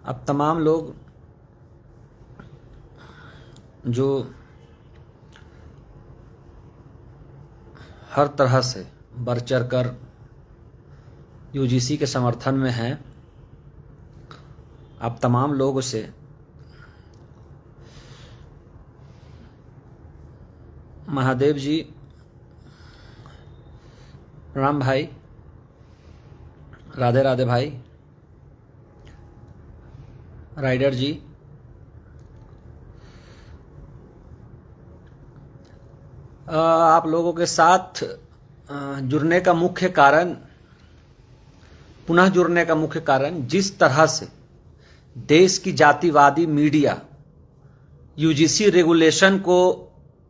अब तमाम लोग जो हर तरह से बढ़ चढ़ कर यूजीसी के समर्थन में हैं, अब तमाम लोगों से महादेव जी, राम भाई, राधे राधे भाई, राइडर जी, आप लोगों के साथ जुड़ने का मुख्य कारण, पुनः जुड़ने का मुख्य कारण, जिस तरह से देश की जातिवादी मीडिया यूजीसी रेगुलेशन को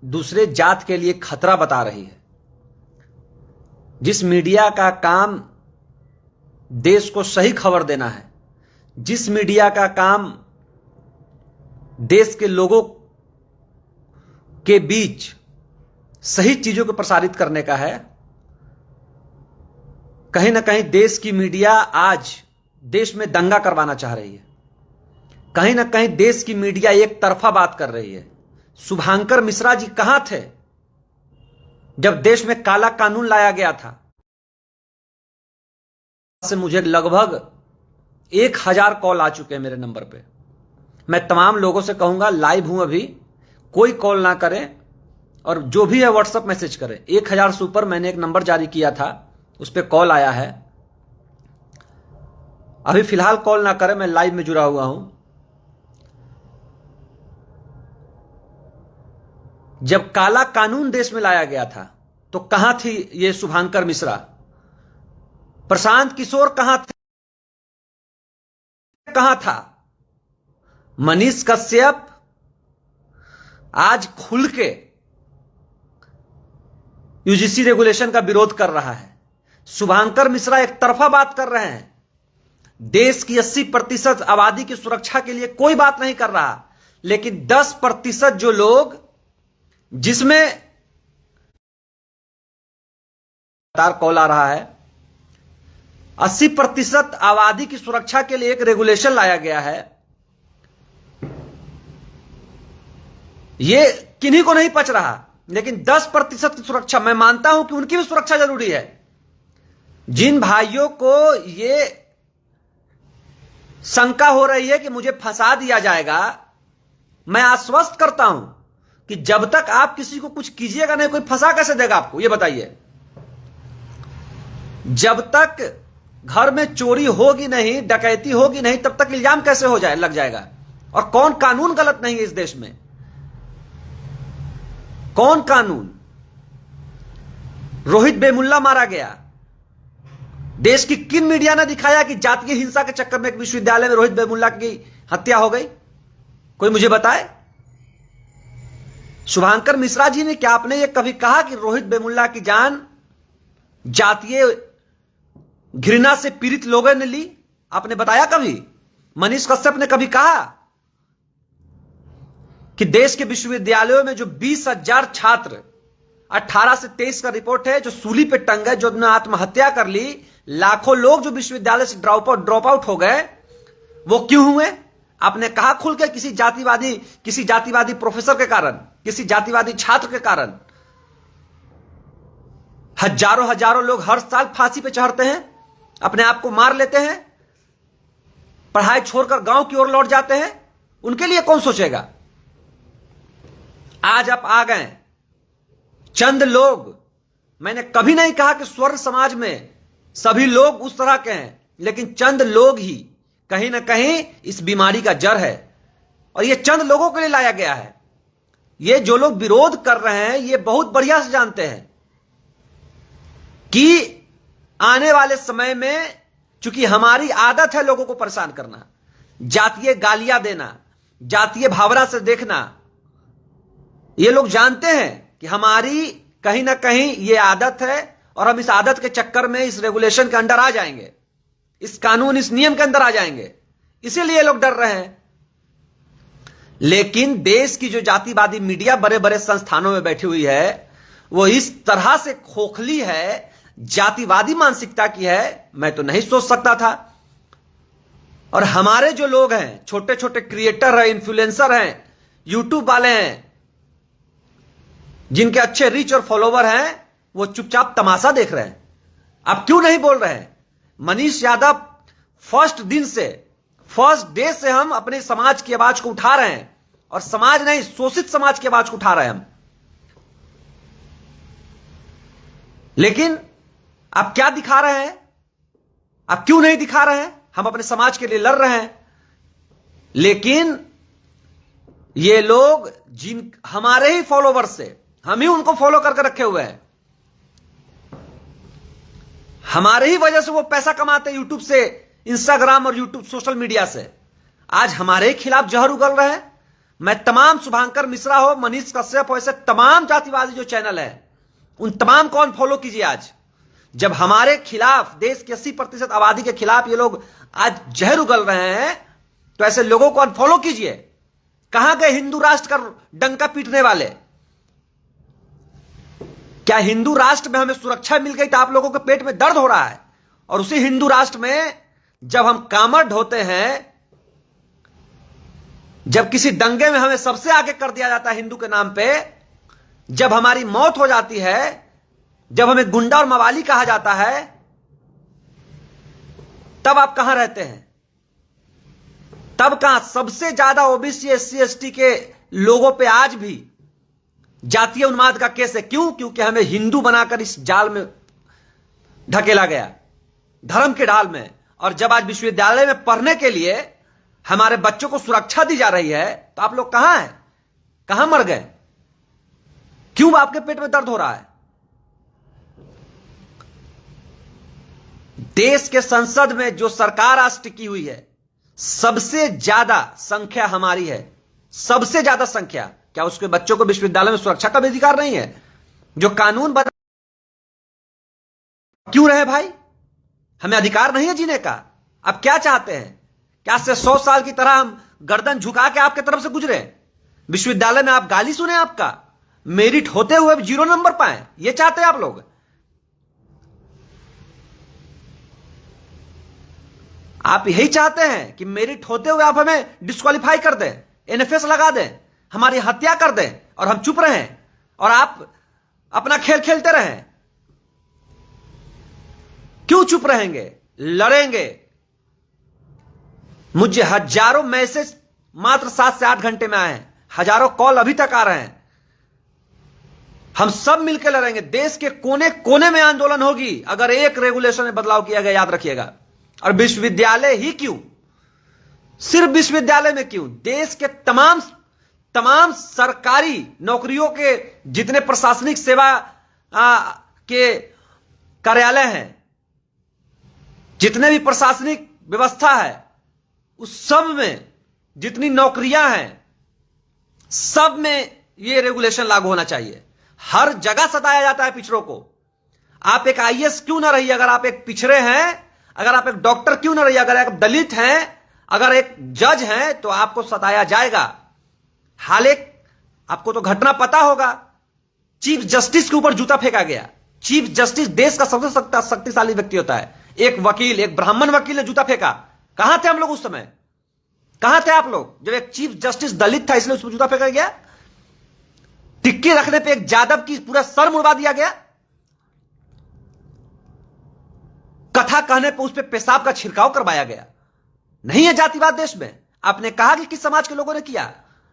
दूसरे जात के लिए खतरा बता रही है, जिस मीडिया का काम देश को सही खबर देना है, जिस मीडिया का काम देश के लोगों के बीच सही चीजों को प्रसारित करने का है, कहीं ना कहीं देश की मीडिया आज देश में दंगा करवाना चाह रही है। कहीं ना कहीं देश की मीडिया एक तरफा बात कर रही है। शुभांकर मिश्रा जी कहां थे जब देश में काला कानून लाया गया था? से मुझे लगभग 1000 कॉल आ चुके हैं मेरे नंबर पे। मैं तमाम लोगों से कहूंगा, लाइव हूं अभी, कोई कॉल ना करें और जो भी है व्हाट्सएप मैसेज करें। 1000 से ऊपर मैंने एक नंबर जारी किया था, उस पर कॉल आया है। अभी फिलहाल कॉल ना करें, मैं लाइव में जुड़ा हुआ हूं। जब काला कानून देश में लाया गया था तो कहां थी ये शुभांकर मिश्रा? प्रशांत किशोर कहां थे? कहां था मनीष कश्यप? आज खुल के यूजीसी रेगुलेशन का विरोध कर रहा है। शुभांकर मिश्रा एक तरफा बात कर रहे हैं। देश की 80% आबादी की सुरक्षा के लिए कोई बात नहीं कर रहा, लेकिन 10% जो लोग, जिसमें कॉल आ रहा है, 80% आबादी की सुरक्षा के लिए एक रेगुलेशन लाया गया है। ये किन्हीं को नहीं पच रहा, लेकिन 10% की सुरक्षा, मैं मानता हूं कि उनकी भी सुरक्षा जरूरी है। जिन भाइयों को ये शंका हो रही है कि मुझे फंसा दिया जाएगा, मैं आश्वस्त करता हूं कि जब तक आप किसी को कुछ कीजिएगा नहीं, कोई फंसा कैसे देगा आपको? ये बताइए। जब तक घर में चोरी होगी नहीं, डकैती होगी नहीं, तब तक इल्जाम कैसे लग जाएगा? और कौन कानून गलत नहीं है इस देश में? कौन कानून? रोहित बेमुल्ला मारा गया, देश की किन मीडिया ने दिखाया कि जातीय हिंसा के चक्कर में एक विश्वविद्यालय में रोहित बेमुल्ला की हत्या हो गई? कोई मुझे बताए। शुभांकर मिश्रा जी ने क्या आपने ये कभी कहा कि रोहित बेमुल्ला की जान जातीय घृणा से पीड़ित लोगों ने ली? आपने बताया कभी? मनीष कश्यप ने कभी कहा कि देश के विश्वविद्यालयों में जो 20,000 छात्र, 18 से 23 का रिपोर्ट है, जो सूली पे टंग गए, जो ने आत्महत्या कर ली, लाखों लोग जो विश्वविद्यालय से ड्रॉप आउट हो गए, वो क्यों हुए? आपने कहा खुल के, किसी जातिवादी प्रोफेसर के कारण, किसी जातिवादी छात्र के कारण हजारों लोग हर साल फांसी पे चढ़ते हैं, अपने आप को मार लेते हैं, पढ़ाई छोड़कर गांव की ओर लौट जाते हैं। उनके लिए कौन सोचेगा? आज आप आ गए चंद लोग। मैंने कभी नहीं कहा कि स्वर्ण समाज में सभी लोग उस तरह के हैं, लेकिन चंद लोग ही कहीं ना कहीं इस बीमारी का जड़ है, और यह चंद लोगों के लिए लाया गया है। ये जो लोग विरोध कर रहे हैं, ये बहुत बढ़िया से जानते हैं कि आने वाले समय में, चूंकि हमारी आदत है लोगों को परेशान करना, जातीय गालियां देना, जातीय भावना से देखना, ये लोग जानते हैं कि हमारी कहीं ना कहीं ये आदत है, और हम इस आदत के चक्कर में इस रेगुलेशन के अंडर आ जाएंगे, इस कानून, इस नियम के अंदर आ जाएंगे। इसीलिए लोग डर रहे हैं। लेकिन देश की जो जातिवादी मीडिया बड़े बड़े संस्थानों में बैठी हुई है, वो इस तरह से खोखली है, जातिवादी मानसिकता की है, मैं तो नहीं सोच सकता था। और हमारे जो लोग हैं, छोटे छोटे क्रिएटर हैं, इन्फ्लुएंसर हैं, यूट्यूब वाले हैं, जिनके अच्छे रीच और फॉलोवर हैं, वो चुपचाप तमाशा देख रहे हैं। आप क्यों नहीं बोल रहे हैं? मनीष यादव फर्स्ट डे से हम अपने समाज की आवाज को उठा रहे हैं, और समाज नहीं, शोषित समाज की आवाज को उठा रहे हैं हम। लेकिन आप क्या दिखा रहे हैं? आप क्यों नहीं दिखा रहे हैं? हम अपने समाज के लिए लड़ रहे हैं, लेकिन ये लोग जिन हमारे ही फॉलोवर से, हम ही उनको फॉलो करके रखे हुए हैं, हमारे ही वजह से वो पैसा कमाते हैं यूट्यूब से, इंस्टाग्राम और यूट्यूब सोशल मीडिया से। आज हमारे खिलाफ जहर उगल रहे हैं। मैं तमाम शुभांकर मिश्रा हो, मनीष कश्यप हो, ऐसे तमाम जातिवादी जो चैनल है, उन तमाम को अनफॉलो कीजिए। आज जब हमारे खिलाफ, देश की 80% आबादी के खिलाफ ये लोग आज जहर उगल रहे हैं, तो ऐसे लोगों को अनफॉलो कीजिए। कहां गए हिंदू राष्ट्र का डंका पीटने वाले? क्या हिंदू राष्ट्र में हमें सुरक्षा मिल गई तो आप लोगों के पेट में दर्द हो रहा है? और उसी हिंदू राष्ट्र में जब हम कामर ढोते हैं, जब किसी दंगे में हमें सबसे आगे कर दिया जाता है हिंदू के नाम पे, जब हमारी मौत हो जाती है, जब हमें गुंडा और मवाली कहा जाता है, तब आप कहां रहते हैं? तब कहां? सबसे ज्यादा ओबीसी, एससी, एसटी के लोगों पे आज भी जातीय उन्माद का केस है। क्यों? क्योंकि हमें हिंदू बनाकर इस जाल में ढकेला गया, धर्म के डाल में। और जब आज विश्वविद्यालय में पढ़ने के लिए हमारे बच्चों को सुरक्षा दी जा रही है, तो आप लोग कहां हैं? कहां मर गए? क्यों आपके पेट में दर्द हो रहा है? देश के संसद में जो सरकार आज टिकी हुई है, सबसे ज्यादा संख्या हमारी है, सबसे ज्यादा संख्या। क्या उसके बच्चों को विश्वविद्यालय में सुरक्षा का भी अधिकार नहीं है? जो कानून बना क्यों रहे भाई? हमें अधिकार नहीं है जीने का? आप क्या चाहते हैं? क्या से 100 साल की तरह हम गर्दन झुका के आपके तरफ से गुजरे? विश्वविद्यालय में आप गाली सुने, आपका मेरिट होते हुए 0 नंबर पाए? ये चाहते हैं आप लोग? आप यही चाहते हैं कि मेरिट होते हुए आप हमें डिस्क्वालीफाई कर दें, एनएफएस लगा दें, हमारी हत्या कर दें, और हम चुप रहें और आप अपना खेल खेलते रहें? क्यों चुप रहेंगे? लड़ेंगे। मुझे हजारों मैसेज मात्र 7 से 8 घंटे में आए हैं, हजारों कॉल अभी तक आ रहे हैं। हम सब मिलकर लड़ेंगे। देश के कोने कोने में आंदोलन होगी अगर एक रेगुलेशन में बदलाव किया गया, याद रखिएगा। और विश्वविद्यालय ही क्यों, सिर्फ विश्वविद्यालय में क्यों, देश के तमाम सरकारी नौकरियों के जितने प्रशासनिक सेवा के कार्यालय हैं, जितने भी प्रशासनिक व्यवस्था है, उस सब में जितनी नौकरियां हैं, सब में यह रेगुलेशन लागू होना चाहिए। हर जगह सताया जाता है पिछड़ों को। आप एक आईएएस क्यों ना रहिए अगर आप एक पिछड़े हैं, अगर आप एक डॉक्टर क्यों ना रहिए अगर आप दलित हैं, अगर एक जज हैं, तो आपको सताया जाएगा। हालांकि आपको तो घटना पता होगा, चीफ जस्टिस के ऊपर जूता फेंका गया। चीफ जस्टिस देश का सबसे शक्तिशाली व्यक्ति होता है। एक वकील, एक ब्राह्मण वकील ने जूता फेंका। कहां थे हम लोग उस समय? कहां थे आप लोग जब एक चीफ जस्टिस दलित था इसलिए उस पर जूता फेंका गया? टिक्की रखने पे एक यादव की पूरा सर मुड़वा दिया गया। कथा कहने पे उस पर पेशाब का छिड़काव करवाया गया। नहीं है जातिवाद देश में? आपने कहा कि किस समाज के लोगों ने किया?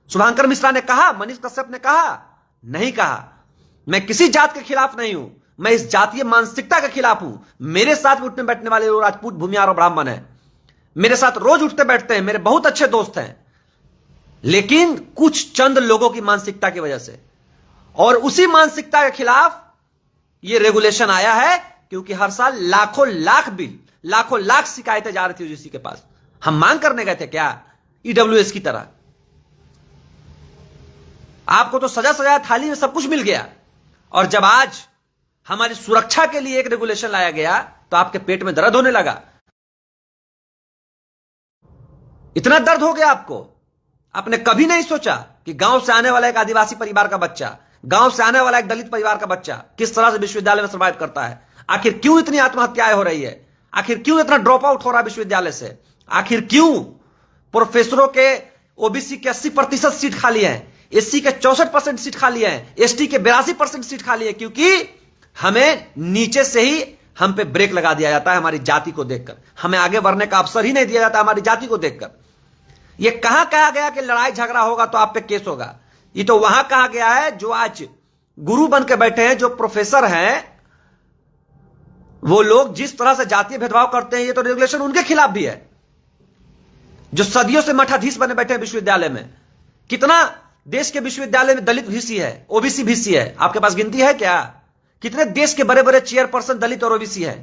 शुभांकर मिश्रा ने कहा, मनीष कश्यप ने कहा? नहीं कहा। मैं किसी जात के खिलाफ नहीं हूं, मैं इस जातीय मानसिकता के खिलाफ हूं। मेरे साथ उठने बैठने वाले लोग राजपूत, भूमिहार और ब्राह्मण हैं, मेरे साथ रोज उठते बैठते हैं, मेरे बहुत अच्छे दोस्त हैं। लेकिन कुछ चंद लोगों की मानसिकता की वजह से, और उसी मानसिकता के खिलाफ यह रेगुलेशन आया है, क्योंकि हर साल लाखों लाख बिल, लाखों लाख शिकायतें जा रही थी यूजीसी के पास। हम मांग करने गए थे क्या ईडब्ल्यूएस की तरह? आपको तो सजा सजा थाली में सब कुछ मिल गया, और जब आज हमारी सुरक्षा के लिए एक रेगुलेशन लाया गया तो आपके पेट में दर्द होने लगा। इतना दर्द हो गया आपको? आपने कभी नहीं सोचा कि गांव से आने वाला एक आदिवासी परिवार का बच्चा, गांव से आने वाला एक दलित परिवार का बच्चा किस तरह से विश्वविद्यालय में सर्वाइव करता है? आखिर क्यों इतनी आत्महत्याएं हो रही है? आखिर क्यों इतना ड्रॉप आउट हो रहा है विश्वविद्यालय से? आखिर क्यों प्रोफेसरों के ओबीसी के 80% सीट खाली है, एससी के 64% सीट खाली है, एसटी के 82% सीट खाली है? क्योंकि हमें नीचे से ही हम पे ब्रेक लगा दिया जाता है हमारी जाति को देखकर, हमें आगे बढ़ने का अवसर ही नहीं दिया जाता हमारी जाति को देखकर। यह कहां कहा गया कि लड़ाई झगड़ा होगा तो आप पे केस होगा? ये तो वहां कहा गया है जो आज गुरु बन के बैठे हैं, जो प्रोफेसर हैं, वो लोग जिस तरह से जातीय भेदभाव करते हैं, ये तो रेगुलेशन उनके खिलाफ भी है। जो सदियों से मठाधीश बने बैठे हैं विश्वविद्यालय में, कितना देश के विश्वविद्यालय में दलित वीसी है, ओबीसी वीसी है? आपके पास गिनती है क्या? कितने देश के बड़े बड़े चेयरपर्सन दलित और ओबीसी है?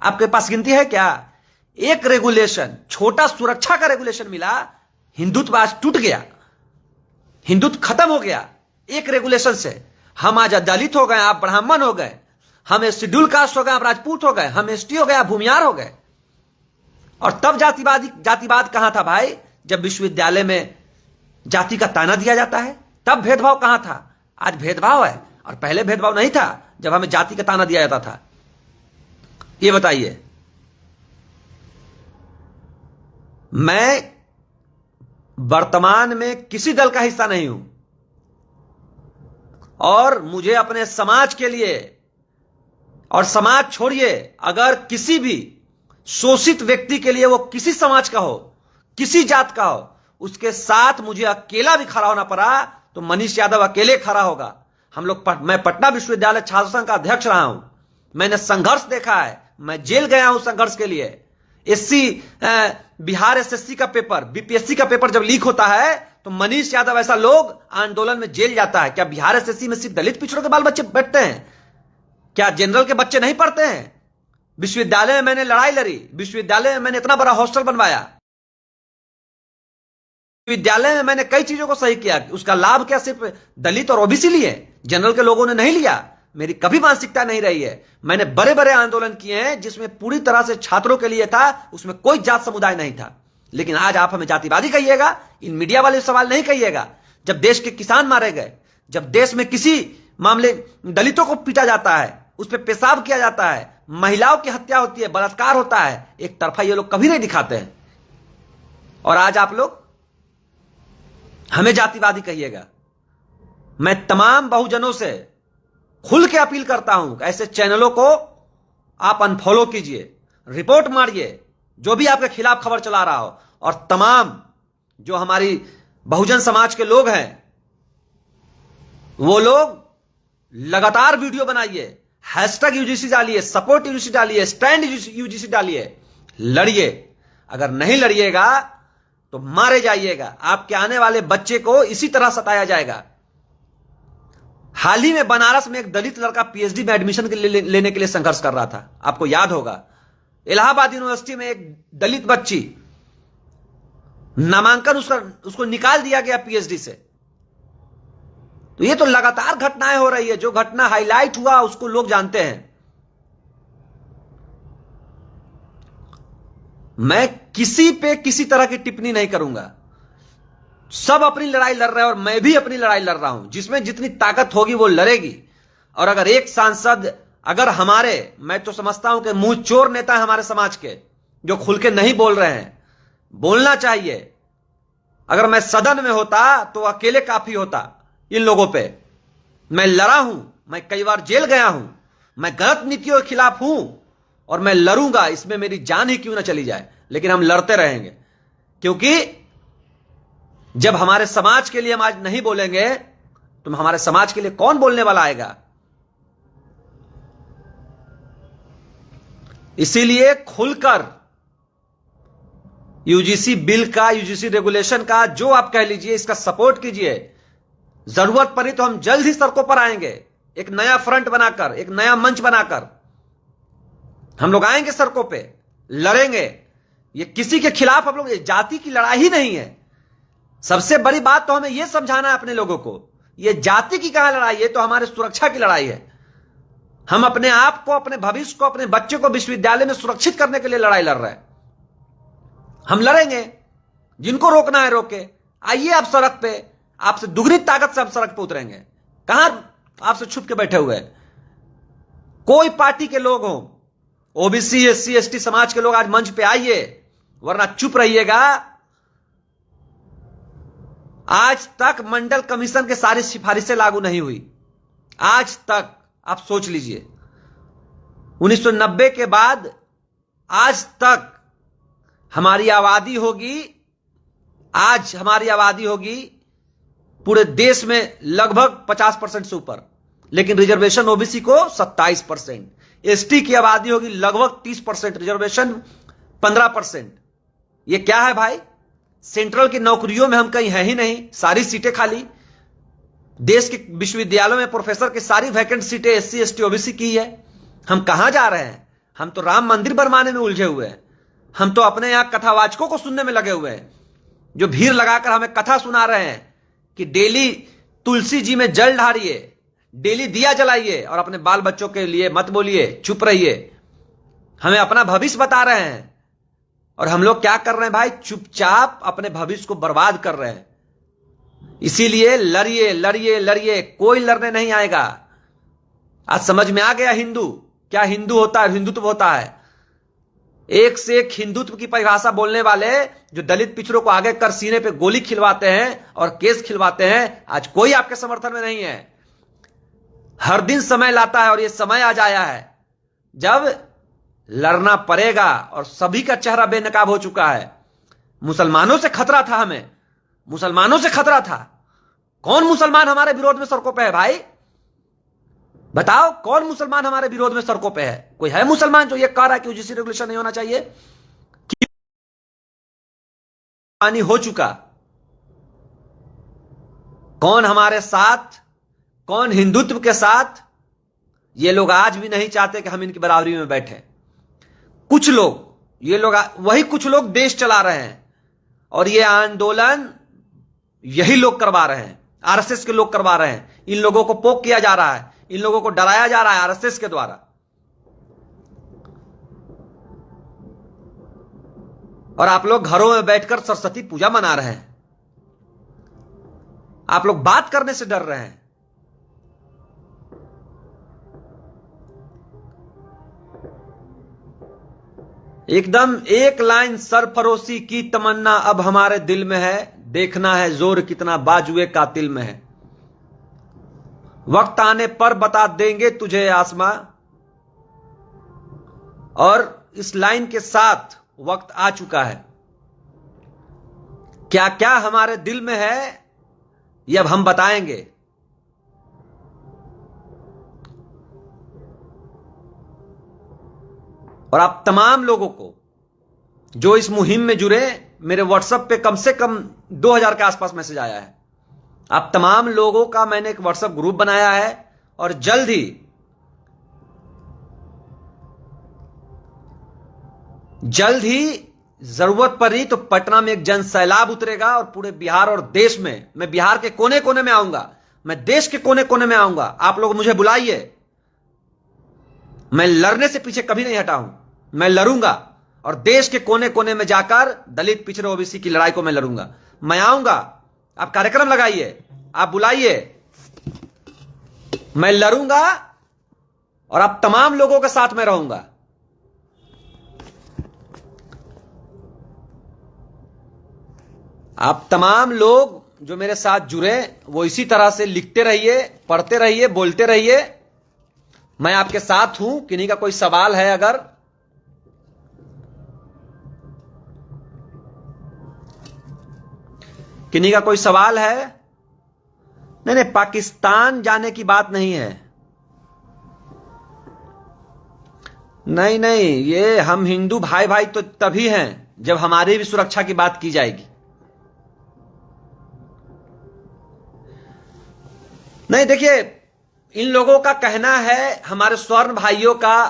आपके पास गिनती है क्या? एक रेगुलेशन, छोटा सुरक्षा का रेगुलेशन मिला, हिंदुत्व आज टूट गया, हिंदुत्व खत्म हो गया एक रेगुलेशन से। हम आज दलित हो गए, आप ब्राह्मण हो गए, हम शेड्यूल कास्ट हो गए, आप राजपूत हो गए, हम एसटी हो गए, आप भूमियार हो गए। और तब जातिवाद कहां था भाई? जब विश्वविद्यालय में जाति का ताना दिया जाता है, तब भेदभाव कहां था? आज भेदभाव है और पहले भेदभाव नहीं था जब हमें जाति का ताना दिया जाता था। ये बताइए, मैं वर्तमान में किसी दल का हिस्सा नहीं हूं और मुझे अपने समाज के लिए, और समाज छोड़िए, अगर किसी भी शोषित व्यक्ति के लिए, वो किसी समाज का हो, किसी जात का हो, उसके साथ मुझे अकेला भी खड़ा होना पड़ा तो मनीष यादव अकेले खड़ा होगा। मैं पटना विश्वविद्यालय छात्र संघ का अध्यक्ष रहा हूं, मैंने संघर्ष देखा है, मैं जेल गया हूं संघर्ष के लिए। बिहार एसएससी का पेपर, बीपीएससी का पेपर जब लीक होता है तो मनीष यादव ऐसा लोग आंदोलन में जेल जाता है। क्या बिहार एसएससी में सिर्फ दलित पिछड़ों के बाल बच्चे बैठते हैं? क्या जनरल के बच्चे नहीं पढ़ते हैं? विश्वविद्यालय में मैंने लड़ाई लड़ी, विश्वविद्यालय में मैंने इतना बड़ा हॉस्टल बनवाया, विद्यालय में मैंने कई चीजों को सही किया। उसका लाभ क्या सिर्फ दलित और ओबीसी लिए, जनरल के लोगों ने नहीं लिया? मेरी कभी मानसिकता नहीं रही है। मैंने बड़े बड़े आंदोलन किए हैं जिसमें पूरी तरह से छात्रों के लिए था, उसमें कोई जात समुदाय नहीं था। लेकिन आज आप हमें जातिवादी कहिएगा, इन मीडिया वाले सवाल नहीं कहिएगा। जब देश के किसान मारे गए, जब देश में किसी मामले दलितों को पीटा जाता है, उस पर पेशाब किया जाता है, महिलाओं की हत्या होती है, बलात्कार होता है, एक तरफा ये लोग कभी नहीं दिखाते हैं। और आज आप लोग हमें जातिवादी कहिएगा। मैं तमाम बहुजनों से खुल के अपील करता हूं, ऐसे चैनलों को आप अनफॉलो कीजिए, रिपोर्ट मारिए, जो भी आपके खिलाफ खबर चला रहा हो। और तमाम जो हमारी बहुजन समाज के लोग हैं, वो लोग लगातार वीडियो बनाइए, हैशटैग यूजीसी डालिए, सपोर्ट यूजीसी डालिए, स्टैंड यूजीसी डालिए, लड़िए। अगर नहीं लड़िएगा तो मारे जाइएगा, आपके आने वाले बच्चे को इसी तरह सताया जाएगा। हाल ही में बनारस में एक दलित लड़का पीएचडी में एडमिशन लेने के लिए संघर्ष कर रहा था, आपको याद होगा। इलाहाबाद यूनिवर्सिटी में एक दलित बच्ची, नामांकन उसको निकाल दिया गया पीएचडी से। तो ये तो लगातार घटनाएं हो रही है, जो घटना हाईलाइट हुआ उसको लोग जानते हैं। मैं किसी पे किसी तरह की टिप्पणी नहीं करूंगा, सब अपनी लड़ाई लड़ रहे हैं और मैं भी अपनी लड़ाई लड़ रहा हूं। जिसमें जितनी ताकत होगी वो लड़ेगी। और अगर एक सांसद, अगर हमारे, मैं तो समझता हूं कि मुंह चोर नेता हमारे समाज के, जो खुल के नहीं बोल रहे हैं, बोलना चाहिए। अगर मैं सदन में होता तो अकेले काफी होता इन लोगों पे। मैं लड़ा हूं, मैं कई बार जेल गया हूं, मैं गलत नीतियों के खिलाफ हूं और मैं लड़ूंगा, इसमें मेरी जान ही क्यों ना चली जाए, लेकिन हम लड़ते रहेंगे। क्योंकि जब हमारे समाज के लिए हम आज नहीं बोलेंगे तो हमारे समाज के लिए कौन बोलने वाला आएगा? इसीलिए खुलकर यूजीसी बिल का, यूजीसी रेगुलेशन का, जो आप कह लीजिए, इसका सपोर्ट कीजिए। जरूरत पड़ी तो हम जल्द ही सड़कों पर आएंगे, एक नया फ्रंट बनाकर, एक नया मंच बनाकर हम लोग आएंगे सड़कों पे, लड़ेंगे। ये किसी के खिलाफ हम लोग, जाति की लड़ाई ही नहीं है। सबसे बड़ी बात तो हमें यह समझाना है अपने लोगों को, यह जाति की कहां लड़ाई है, तो हमारे सुरक्षा की लड़ाई है। हम अपने आप को, अपने भविष्य को, अपने बच्चे को विश्वविद्यालय में सुरक्षित करने के लिए लड़ाई लड़ रहे हैं। हम लड़ेंगे, जिनको रोकना है रोके। आइए आप सड़क पे, आपसे दुगनी ताकत से आप सड़क पे उतरेंगे। कहां आपसे छुप के बैठे हुए हैं? कोई पार्टी के लोग हो, ओबीसी, एससी, एसटी समाज के लोग आज मंच पे आइए, वरना चुप रहिएगा। आज तक मंडल कमीशन के सारी सिफारिशें लागू नहीं हुई, आज तक। आप सोच लीजिए, 1990 के बाद आज तक हमारी आबादी होगी, आज हमारी आबादी होगी पूरे देश में लगभग 50% से ऊपर, लेकिन रिजर्वेशन ओबीसी को 27%। एसटी की आबादी होगी लगभग 30%, रिजर्वेशन 15%। ये क्या है भाई? सेंट्रल की नौकरियों में हम कहीं हैं ही नहीं, सारी सीटें खाली। देश के विश्वविद्यालयों में प्रोफेसर की सारी वैकेंट सीटें एससी एसटी ओबीसी की है। हम कहां जा रहे हैं? हम तो राम मंदिर बनवाने में उलझे हुए हैं। हम तो अपने यहां कथावाचकों को सुनने में लगे हुए हैं, जो भीड़ लगाकर हमें कथा सुना रहे हैं कि डेली तुलसी जी में जल ढारिए, डेली दिया जलाइए और अपने बाल बच्चों के लिए मत बोलिए, चुप रहिए। हमें अपना भविष्य बता रहे हैं और हम लोग क्या कर रहे हैं भाई? चुपचाप अपने भविष्य को बर्बाद कर रहे हैं। इसीलिए लड़िए लड़िए लड़िए, कोई लड़ने नहीं आएगा। आज समझ में आ गया हिंदू क्या हिंदू होता है, हिंदुत्व होता है। एक से एक हिंदुत्व की परिभाषा बोलने वाले जो दलित पिछड़ों को आगे कर सीने पे गोली खिलवाते हैं और केस खिलवाते हैं, आज कोई आपके समर्थन में नहीं है। हर दिन समय लाता है और यह समय आज आया है जब लड़ना पड़ेगा और सभी का चेहरा बेनकाब हो चुका है। मुसलमानों से खतरा था, हमें मुसलमानों से खतरा था। कौन मुसलमान हमारे विरोध में सड़कों पे है भाई? बताओ, कौन मुसलमान हमारे विरोध में सड़कों पे है? कोई है मुसलमान जो ये कह रहा है कि यूजीसी रेगुलेशन नहीं होना चाहिए? पानी हो चुका। कौन हमारे साथ, कौन हिंदुत्व के साथ? ये लोग आज भी नहीं चाहते कि हम इनकी बराबरी में बैठे। कुछ लोग, ये लोग, वही कुछ लोग देश चला रहे हैं और ये आंदोलन यही लोग करवा रहे हैं, आरएसएस के लोग करवा रहे हैं। इन लोगों को पोक किया जा रहा है, इन लोगों को डराया जा रहा है आरएसएस के द्वारा। और आप लोग घरों में बैठकर सरस्वती पूजा मना रहे हैं। आप लोग बात करने से डर रहे हैं। एकदम एक लाइन सरफरोशी की तमन्ना अब हमारे दिल में है, देखना है जोर कितना बाजुए कातिल में है। वक्त आने पर बता देंगे तुझे आसमां। और इस लाइन के साथ वक्त आ चुका है। क्या क्या हमारे दिल में है ये अब हम बताएंगे। और आप तमाम लोगों को जो इस मुहिम में जुड़े, मेरे व्हाट्सएप पे कम से कम 2000 के आसपास मैसेज आया है। आप तमाम लोगों का मैंने एक व्हाट्सएप ग्रुप बनाया है और जल्द ही जरूरत पड़ी तो पटना में एक जन सैलाब उतरेगा और पूरे बिहार और देश में, मैं बिहार के कोने कोने में आऊंगा, मैं देश के कोने कोने में आऊंगा। आप लोग मुझे बुलाइए, मैं लड़ने से पीछे कभी नहीं हटा हूं। मैं लड़ूंगा और देश के कोने कोने में जाकर दलित पिछड़े ओबीसी की लड़ाई को मैं लड़ूंगा। मैं आऊंगा, आप कार्यक्रम लगाइए, आप बुलाइए, मैं लड़ूंगा और आप तमाम लोगों के साथ में रहूंगा। आप तमाम लोग जो मेरे साथ जुड़े वो इसी तरह से लिखते रहिए, पढ़ते रहिए, बोलते रहिए। मैं आपके साथ हूं। किन्हीं का कोई सवाल है अगर? किन्हीं का कोई सवाल है? नहीं नहीं, पाकिस्तान जाने की बात नहीं है। नहीं नहीं, ये हम हिंदू भाई भाई तो तभी हैं जब हमारी भी सुरक्षा की बात की जाएगी। नहीं, देखिए, इन लोगों का कहना है, हमारे स्वर्ण भाइयों का,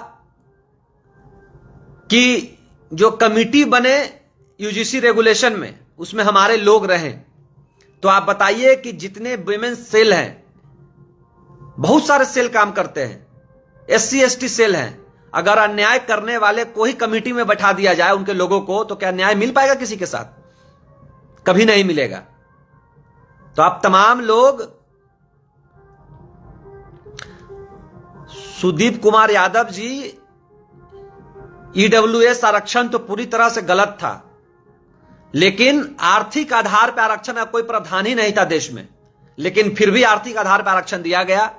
कि जो कमिटी बने यूजीसी रेगुलेशन में उसमें हमारे लोग रहें। तो आप बताइए कि जितने विमेंस सेल हैं, बहुत सारे सेल काम करते हैं, एससी एसटी सेल हैं, अगर अन्याय करने वाले को ही कमिटी में बैठा दिया जाए उनके लोगों को, तो क्या न्याय मिल पाएगा किसी के साथ? कभी नहीं मिलेगा। तो आप तमाम लोग, सुदीप कुमार यादव जी, ईडब्ल्यूएस आरक्षण तो पूरी तरह से गलत था, लेकिन आर्थिक आधार पर आरक्षण का कोई प्रावधान ही नहीं था देश में, लेकिन फिर भी आर्थिक आधार पर आरक्षण दिया गया।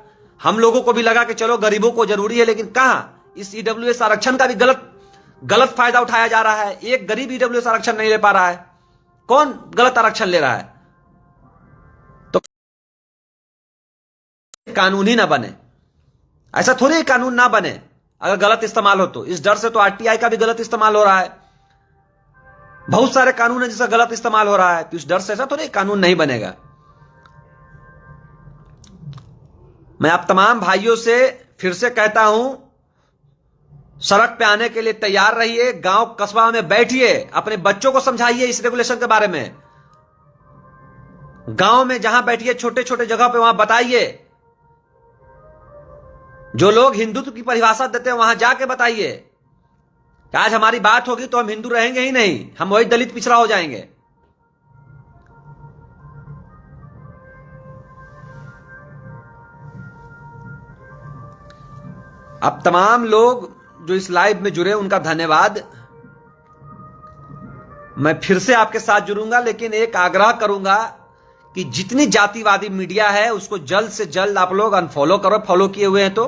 हम लोगों को भी लगा कि चलो गरीबों को जरूरी है, लेकिन कहां, इस ईडब्ल्यूएस आरक्षण का भी गलत फायदा उठाया जा रहा है। एक गरीब ईडब्ल्यूएस आरक्षण नहीं ले पा रहा है, कौन गलत आरक्षण ले रहा है? तो कानून ही ना बने, ऐसा थोड़ी कानून ना बने अगर गलत इस्तेमाल हो तो। इस डर से तो आरटीआई का भी गलत इस्तेमाल हो रहा है, बहुत सारे कानून है जिसका गलत इस्तेमाल हो रहा है, तो इस डर से ऐसा थोड़ी कानून नहीं बनेगा। मैं आप तमाम भाइयों से फिर से कहता हूं, सड़क पे आने के लिए तैयार रहिए, गांव कस्बा में बैठिए, अपने बच्चों को समझाइए इस रेगुलेशन के बारे में। गांव में जहां बैठिए, छोटे छोटे जगह पे वहां बताइए। जो लोग हिंदुत्व की परिभाषा देते हैं वहां जाके बताइए कि आज हमारी बात होगी तो हम हिंदू रहेंगे ही नहीं, हम वही दलित पिछड़ा हो जाएंगे। अब तमाम लोग जो इस लाइव में जुड़े उनका धन्यवाद। मैं फिर से आपके साथ जुड़ूंगा, लेकिन एक आग्रह करूंगा कि जितनी जातिवादी मीडिया है उसको जल्द से जल्द आप लोग अनफॉलो करो। फॉलो किए हुए हैं तो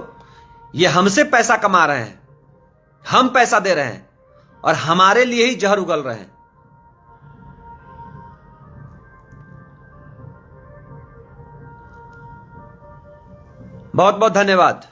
ये हमसे पैसा कमा रहे हैं, हम पैसा दे रहे हैं और हमारे लिए ही जहर उगल रहे हैं। बहुत बहुत धन्यवाद।